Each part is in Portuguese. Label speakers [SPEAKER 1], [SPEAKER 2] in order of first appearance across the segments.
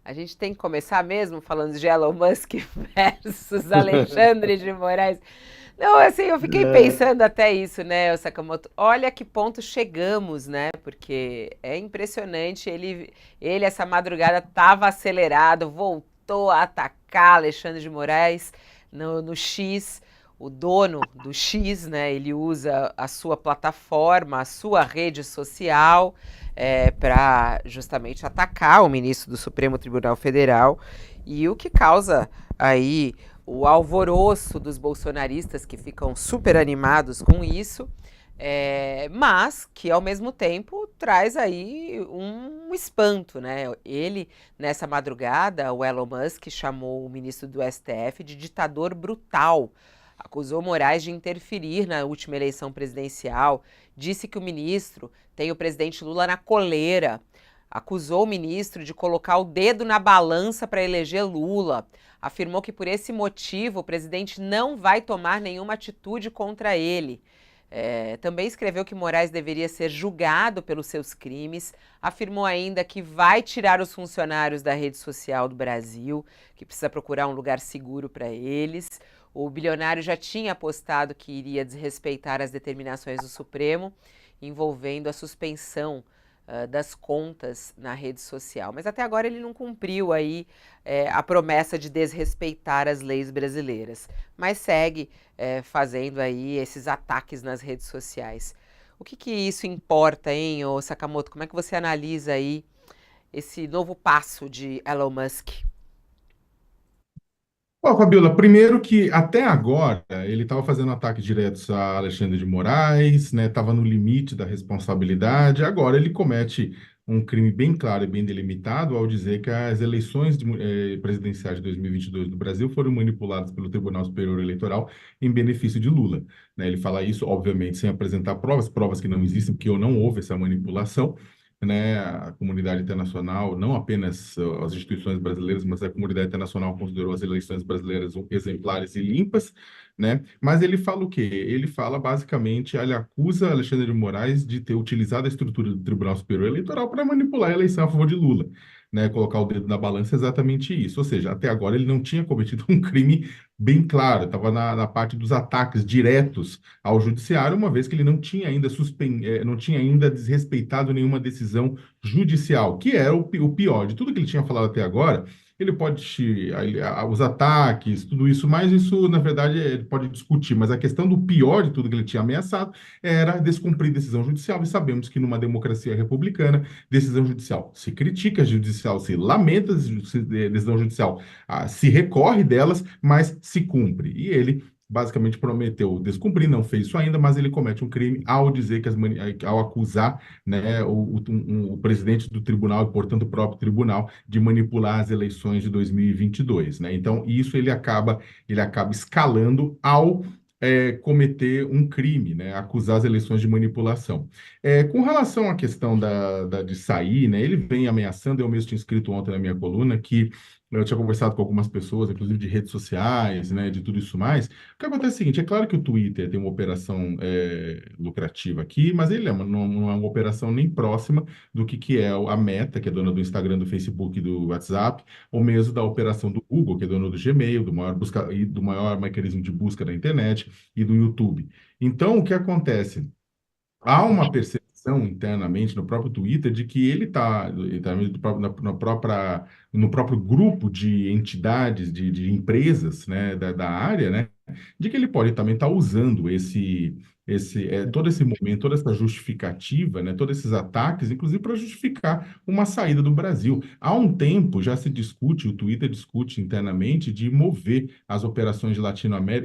[SPEAKER 1] A gente tem que começar mesmo falando de Elon Musk versus Alexandre de Moraes. Não, assim, eu fiquei
[SPEAKER 2] É,
[SPEAKER 1] pensando até isso, né, Sakamoto? Olha que ponto chegamos, né? Porque é impressionante. Ele essa madrugada estava acelerado, voltou a atacar Alexandre de Moraes no X. O dono do X, né? Ele usa a sua plataforma, a sua rede social para justamente atacar o ministro do Supremo Tribunal Federal e o que causa aí o alvoroço dos bolsonaristas que ficam super animados com isso, mas que ao mesmo tempo traz aí um espanto, né? Ele, nessa madrugada, o Elon Musk chamou o ministro do STF de ditador brutal, acusou Moraes de interferir na última eleição presidencial, disse que o ministro tem o presidente Lula na coleira, acusou o ministro de colocar o dedo na balança para eleger Lula, afirmou que por esse motivo o presidente não vai tomar nenhuma atitude contra ele. Também escreveu que Moraes deveria ser julgado pelos seus crimes, afirmou ainda que vai tirar os funcionários da rede social do Brasil, que precisa procurar um lugar seguro para eles. O bilionário já tinha apostado que iria desrespeitar as determinações do Supremo, envolvendo a suspensão das contas na rede social. Mas até agora ele não cumpriu aí a promessa de desrespeitar as leis brasileiras, mas segue fazendo aí esses ataques nas redes sociais. O que isso importa, hein, ô Sakamoto? Como é que você analisa aí esse novo passo de Elon Musk?
[SPEAKER 2] Bom, Fabiola, primeiro que até agora ele estava fazendo ataques diretos a Alexandre de Moraes, né? Estava no limite da responsabilidade. Agora ele comete um crime bem claro e bem delimitado ao dizer que as eleições presidenciais de 2022 do Brasil foram manipuladas pelo Tribunal Superior Eleitoral em benefício de Lula, né? Ele fala isso, obviamente, sem apresentar provas, provas que não existem, porque não houve essa manipulação, né, a comunidade internacional, não apenas as instituições brasileiras, mas a comunidade internacional considerou as eleições brasileiras exemplares e limpas, né? Mas ele fala o quê? Ele fala basicamente, ele acusa Alexandre de Moraes de ter utilizado a estrutura do Tribunal Superior Eleitoral para manipular a eleição a favor de Lula, né? Colocar o dedo na balança é exatamente isso. Ou seja, até agora ele não tinha cometido um crime bem claro, estava na parte dos ataques diretos ao judiciário, uma vez que ele não tinha ainda não tinha ainda desrespeitado nenhuma decisão judicial, que era o pior de tudo que ele tinha falado até agora. Ele pode os ataques, tudo isso, mas isso na verdade ele pode discutir. Mas a questão do pior de tudo que ele tinha ameaçado era descumprir decisão judicial. E sabemos que numa democracia republicana, decisão judicial se critica, judicial se lamenta, decisão judicial se recorre delas, mas se cumpre. E ele basicamente prometeu descumprir, não fez isso ainda, mas ele comete um crime ao dizer que ao acusar, né, o presidente do tribunal e, portanto, o próprio tribunal de manipular as eleições de 2022, né? Então, isso ele acaba escalando ao cometer um crime, né, acusar as eleições de manipulação. Com relação à questão de sair, né, ele vem ameaçando, eu mesmo tinha escrito ontem na minha coluna que eu tinha conversado com algumas pessoas, inclusive de redes sociais, né, de tudo isso mais. O que acontece é o seguinte, é claro que o Twitter tem uma operação lucrativa aqui, mas ele não é uma operação nem próxima do que é a Meta, que é dona do Instagram, do Facebook e do WhatsApp, ou mesmo da operação do Google, que é dona do Gmail, do maior mecanismo de busca da internet e do YouTube. Então, o que acontece? Há uma percepção internamente no próprio Twitter de que ele está no próprio grupo de entidades, de empresas, né, da área, né, de que ele pode também estar usando todo esse momento, toda essa justificativa, né, todos esses ataques, inclusive para justificar uma saída do Brasil. Há um tempo já se discute, o Twitter discute internamente de mover as operações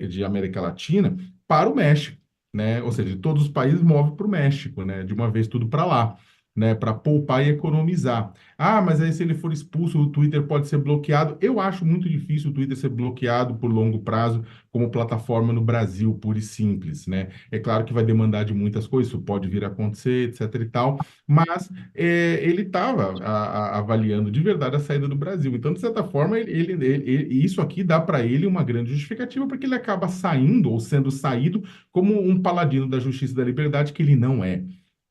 [SPEAKER 2] de América Latina para o México, né? Ou seja, todos os países movem para o México, né? De uma vez tudo para lá, né? Para poupar e economizar. Ah, mas aí se ele for expulso, o Twitter pode ser bloqueado. Eu acho muito difícil o Twitter ser bloqueado por longo prazo como plataforma no Brasil, pura e simples, né? É claro que vai demandar de muitas coisas, isso pode vir a acontecer, etc e tal, mas ele estava avaliando de verdade a saída do Brasil. Então, de certa forma, isso aqui dá para ele uma grande justificativa, porque ele acaba saindo ou sendo saído como um paladino da justiça e da liberdade que ele não é.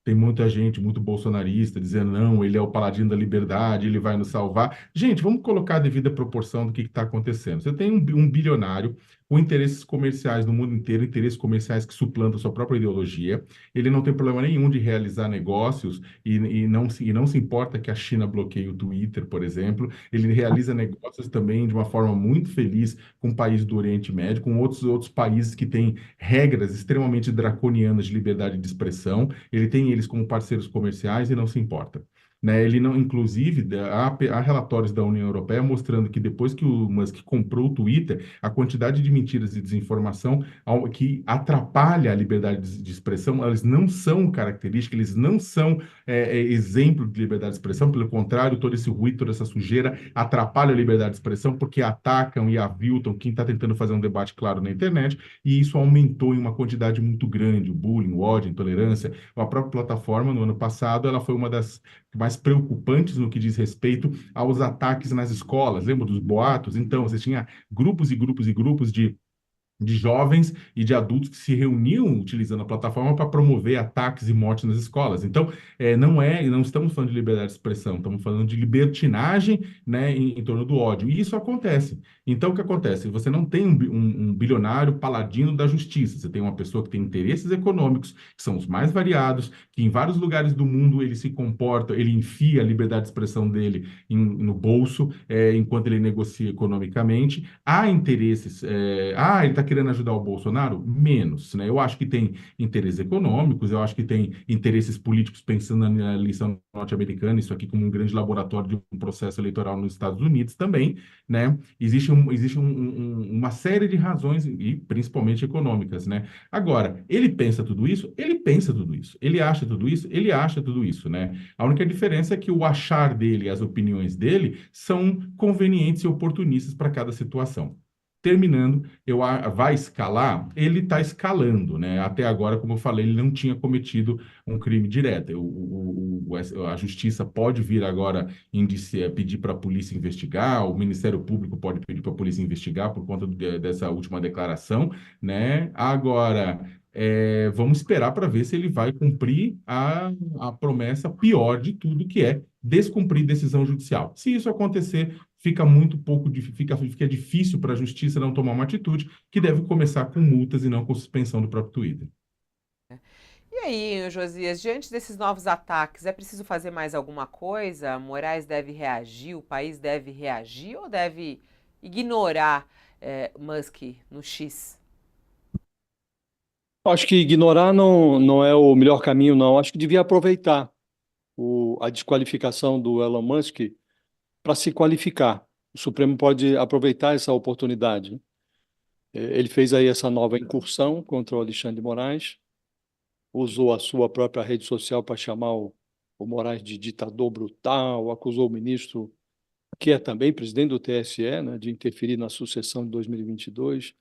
[SPEAKER 2] tem muita gente, muito bolsonarista, dizendo, não, ele é o paladino da liberdade, ele vai nos salvar. Gente, vamos colocar a devida proporção do que está acontecendo. Você tem um bilionário com interesses comerciais no mundo inteiro, interesses comerciais que suplantam a sua própria ideologia. Ele não tem problema nenhum de realizar negócios e não se importa que a China bloqueie o Twitter, por exemplo. Ele realiza negócios também de uma forma muito feliz com países do Oriente Médio, com outros países que têm regras extremamente draconianas de liberdade de expressão. Ele tem eles como parceiros comerciais e não se importa. Né, ele não, inclusive, há relatórios da União Europeia mostrando que depois que o Musk comprou o Twitter, a quantidade de mentiras e desinformação que atrapalha a liberdade de expressão, elas não são características, eles não são exemplo de liberdade de expressão, pelo contrário, todo esse ruído, toda essa sujeira atrapalha a liberdade de expressão porque atacam e aviltam quem está tentando fazer um debate claro na internet, e isso aumentou em uma quantidade muito grande, o bullying, o ódio, a intolerância. A própria plataforma, no ano passado, ela foi uma das mais preocupantes no que diz respeito aos ataques nas escolas. Lembra dos boatos? Então, você tinha grupos e grupos e grupos de jovens e de adultos que se reuniam utilizando a plataforma para promover ataques e mortes nas escolas. Então, não estamos falando de liberdade de expressão, estamos falando de libertinagem, né, em torno do ódio. E isso acontece. Então, o que acontece? Você não tem um bilionário paladino da justiça, você tem uma pessoa que tem interesses econômicos, que são os mais variados, que em vários lugares do mundo ele se comporta, ele enfia a liberdade de expressão dele no bolso, enquanto ele negocia economicamente. Há interesses. Ele está querendo ajudar o Bolsonaro? Menos, né? Eu acho que tem interesses econômicos, eu acho que tem interesses políticos pensando na eleição norte-americana, isso aqui como um grande laboratório de um processo eleitoral nos Estados Unidos também, né? Uma série de razões, e principalmente econômicas, né? Agora, ele pensa tudo isso? Ele pensa tudo isso. Ele acha tudo isso? Ele acha tudo isso, né? A única diferença é que o achar dele, as opiniões dele, são convenientes e oportunistas para cada situação. Terminando, vai escalar? Ele está escalando, né? Até agora, como eu falei, ele não tinha cometido um crime direto. A justiça pode vir agora pedir para a polícia investigar, o Ministério Público pode pedir para a polícia investigar por conta dessa última declaração, né? Agora, vamos esperar para ver se ele vai cumprir a promessa pior de tudo, que é descumprir decisão judicial. Se isso acontecer, fica difícil para a justiça não tomar uma atitude que deve começar com multas e não com suspensão do próprio Twitter.
[SPEAKER 1] E aí, Josias, diante desses novos ataques, é preciso fazer mais alguma coisa? Moraes deve reagir, o país deve reagir ou deve ignorar Musk no X?
[SPEAKER 3] Acho que ignorar não é o melhor caminho, não. Acho que devia aproveitar a desqualificação do Elon Musk para se qualificar. O Supremo pode aproveitar essa oportunidade, né? Ele fez aí essa nova incursão contra o Alexandre de Moraes, usou a sua própria rede social para chamar o Moraes de ditador brutal, acusou o ministro, que é também presidente do TSE, né, de interferir na sucessão de 2022.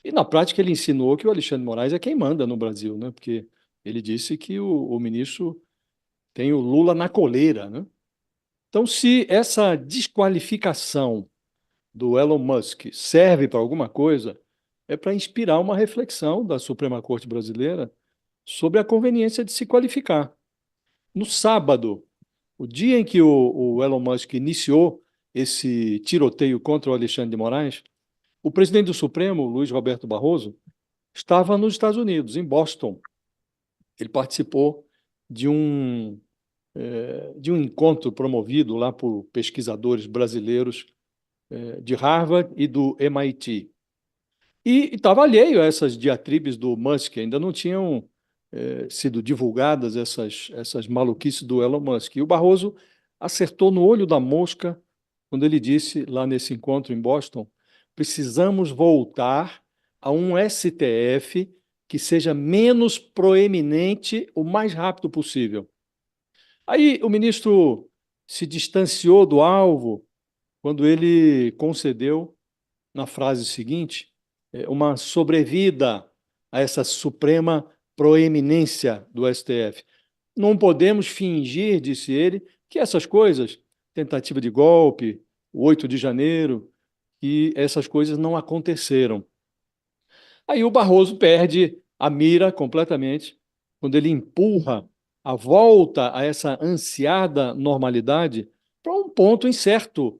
[SPEAKER 3] E, na prática, ele insinuou que o Alexandre de Moraes é quem manda no Brasil, né, porque ele disse que o ministro tem o Lula na coleira, né? Então, se essa desqualificação do Elon Musk serve para alguma coisa, é para inspirar uma reflexão da Suprema Corte Brasileira sobre a conveniência de se qualificar. No sábado, o dia em que o Elon Musk iniciou esse tiroteio contra o Alexandre de Moraes, o presidente do Supremo, Luiz Roberto Barroso, estava nos Estados Unidos, em Boston. Ele participou de um encontro promovido lá por pesquisadores brasileiros de Harvard e do MIT. E estava alheio a essas diatribes do Musk, ainda não tinham sido divulgadas essas maluquices do Elon Musk. E o Barroso acertou no olho da mosca quando ele disse, lá nesse encontro em Boston, precisamos voltar a um STF que seja menos proeminente o mais rápido possível. Aí o ministro se distanciou do alvo quando ele concedeu, na frase seguinte, uma sobrevida a essa suprema proeminência do STF. Não podemos fingir, disse ele, que essas coisas, tentativa de golpe, o 8 de janeiro, que essas coisas não aconteceram. Aí o Barroso perde a mira completamente quando ele empurra a volta a essa ansiada normalidade para um ponto incerto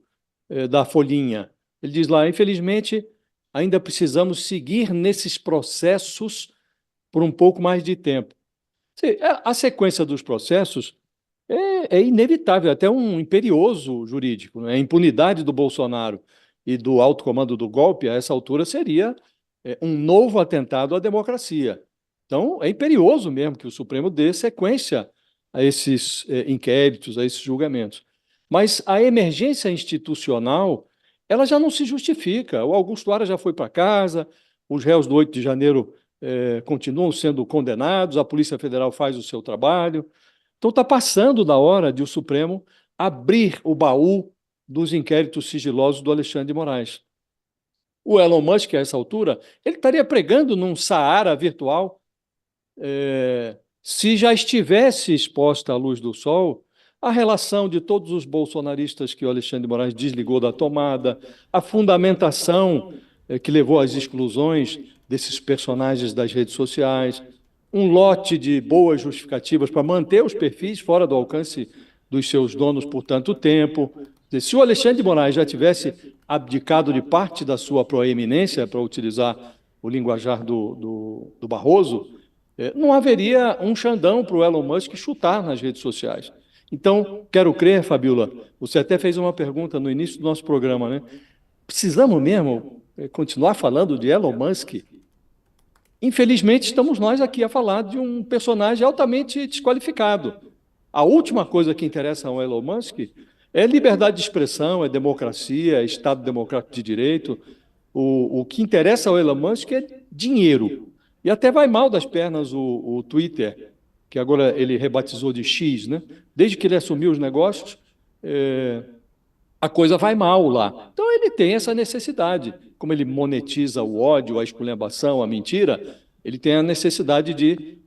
[SPEAKER 3] da folhinha. Ele diz lá, infelizmente, ainda precisamos seguir nesses processos por um pouco mais de tempo. A sequência dos processos é inevitável, até um imperioso jurídico, né? A impunidade do Bolsonaro e do alto comando do golpe, a essa altura, seria um novo atentado à democracia. Então, é imperioso mesmo que o Supremo dê sequência a esses inquéritos, a esses julgamentos. Mas a emergência institucional, ela já não se justifica. O Augusto Aras já foi para casa, os réus do 8 de janeiro continuam sendo condenados, a Polícia Federal faz o seu trabalho. Então, está passando da hora de o Supremo abrir o baú dos inquéritos sigilosos do Alexandre de Moraes. O Elon Musk, a essa altura, ele estaria pregando num Saara virtual. Se já estivesse exposta à luz do sol, a relação de todos os bolsonaristas que o Alexandre de Moraes desligou da tomada, a fundamentação que levou às exclusões desses personagens das redes sociais, um lote de boas justificativas para manter os perfis fora do alcance dos seus donos por tanto tempo. Se o Alexandre de Moraes já tivesse abdicado de parte da sua proeminência, para utilizar o linguajar do Barroso, não haveria um Xandão para o Elon Musk chutar nas redes sociais. Então, quero crer, Fabiola, você até fez uma pergunta no início do nosso programa, né? Precisamos mesmo continuar falando de Elon Musk? Infelizmente, estamos nós aqui a falar de um personagem altamente desqualificado. A última coisa que interessa ao Elon Musk é liberdade de expressão, é democracia, é Estado democrático de direito. O que interessa ao Elon Musk é dinheiro. E até vai mal das pernas o Twitter, que agora ele rebatizou de X, né? Desde que ele assumiu os negócios, a coisa vai mal lá. Então ele tem essa necessidade. Como ele monetiza o ódio, a esculhambação, a mentira, ele tem a necessidade de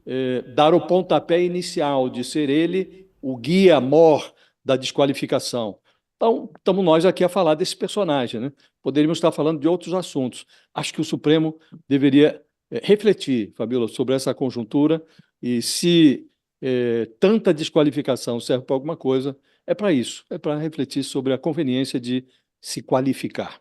[SPEAKER 3] dar o pontapé inicial, de ser ele o guia mor da desqualificação. Então, estamos nós aqui a falar desse personagem, né? Poderíamos estar falando de outros assuntos. Acho que o Supremo deveria refletir, Fabiola, sobre essa conjuntura e se tanta desqualificação serve para alguma coisa, é para isso, é para refletir sobre a conveniência de se qualificar.